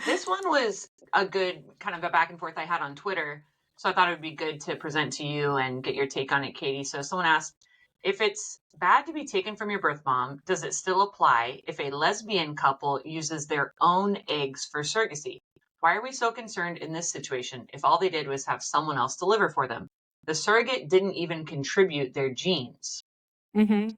This one was a good kind of a back and forth I had on Twitter. So I thought it would be good to present to you and get your take on it, Katie. So someone asked, if it's bad to be taken from your birth mom, does it still apply if a lesbian couple uses their own eggs for surrogacy? Why are we so concerned in this situation if all they did was have someone else deliver for them? The surrogate didn't even contribute their genes. hmm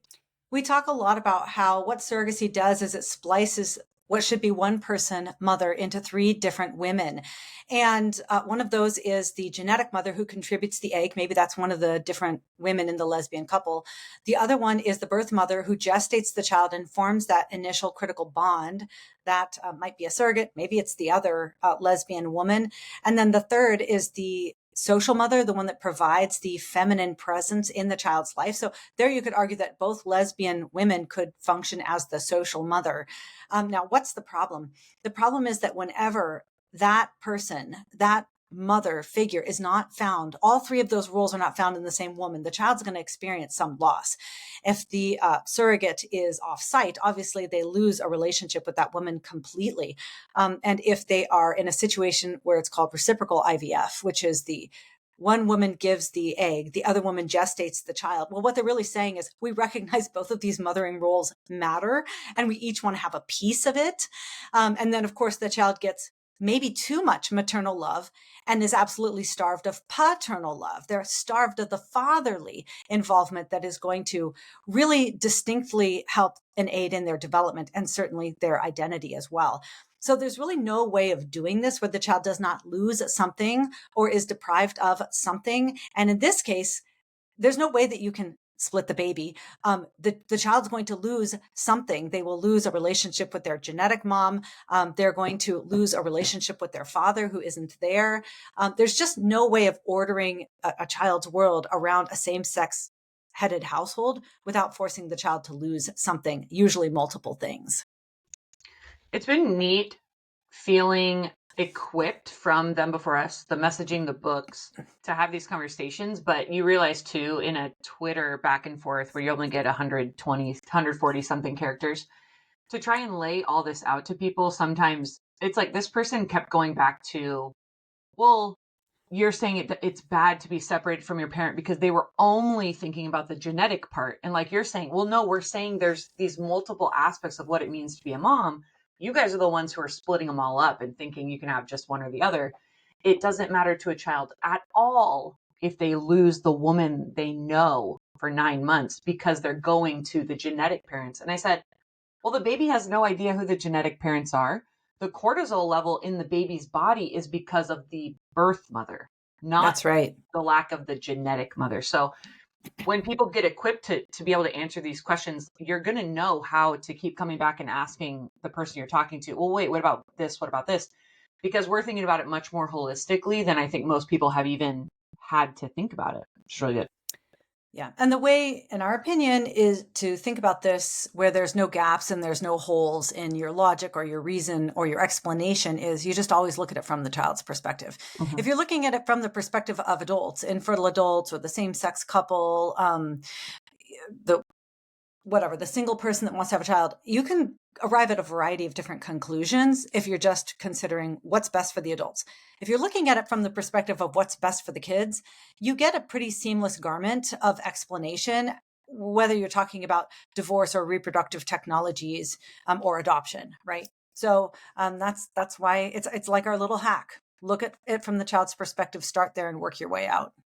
We talk a lot about how what surrogacy does is it splices what should be one person mother into three different women. And one of those is the genetic mother who contributes the egg. Maybe that's one of the different women in the lesbian couple. The other one is the birth mother who gestates the child and forms that initial critical bond. That might be a surrogate. Maybe it's the other lesbian woman. And then the third is the social mother, the one that provides the feminine presence in the child's life. So there you could argue that both lesbian women could function as the social mother. Now, what's the problem? The problem is that whenever that person, that mother figure is not found, all three of those roles are not found in the same woman, the child's going to experience some loss. If the surrogate is off site, obviously they lose a relationship with that woman completely. And if they are in a situation where it's called reciprocal IVF, which is the one woman gives the egg, the other woman gestates the child. Well, what they're really saying is we recognize both of these mothering roles matter and we each want to have a piece of it. And then, of course, the child gets maybe too much maternal love and is absolutely starved of paternal love. They're starved of the fatherly involvement that is going to really distinctly help and aid in their development and certainly their identity as well. So there's really no way of doing this where the child does not lose something or is deprived of something. And in this case, there's no way that you can split the baby. The child's going to lose something. They will lose a relationship with their genetic mom. They're going to lose a relationship with their father who isn't there. There's just no way of ordering a child's world around a same-sex headed household without forcing the child to lose something, usually multiple things. It's been neat feeling equipped from them before us, the messaging, the books, to have these conversations. But you realize too, in a Twitter back and forth where you only get 120, 140 something characters, to try and lay all this out to people, sometimes it's like this person kept going back to, well, you're saying it's bad to be separated from your parent because they were only thinking about the genetic part. And like you're saying, well, no, we're saying there's these multiple aspects of what it means to be a mom. You guys are the ones who are splitting them all up and thinking you can have just one or the other. It doesn't matter to a child at all if they lose the woman they know for 9 months because they're going to the genetic parents. And I said, well, the baby has no idea who the genetic parents are. The cortisol level in the baby's body is because of the birth mother, not That's right. the lack of the genetic mother. So when people get equipped to be able to answer these questions, you're going to know how to keep coming back and asking the person you're talking to, well, wait, what about this? What about this? Because we're thinking about it much more holistically than I think most people have even had to think about it. It's really good. Yeah. And the way, in our opinion, is to think about this where there's no gaps and there's no holes in your logic or your reason or your explanation is you just always look at it from the child's perspective. Mhm. If you're looking at it from the perspective of adults, infertile adults or the same sex couple, the whatever, the single person that wants to have a child, you can arrive at a variety of different conclusions if you're just considering what's best for the adults. If you're looking at it from the perspective of what's best for the kids, you get a pretty seamless garment of explanation, whether you're talking about divorce or reproductive technologies or adoption, right? So that's why it's like our little hack. Look at it from the child's perspective, start there and work your way out.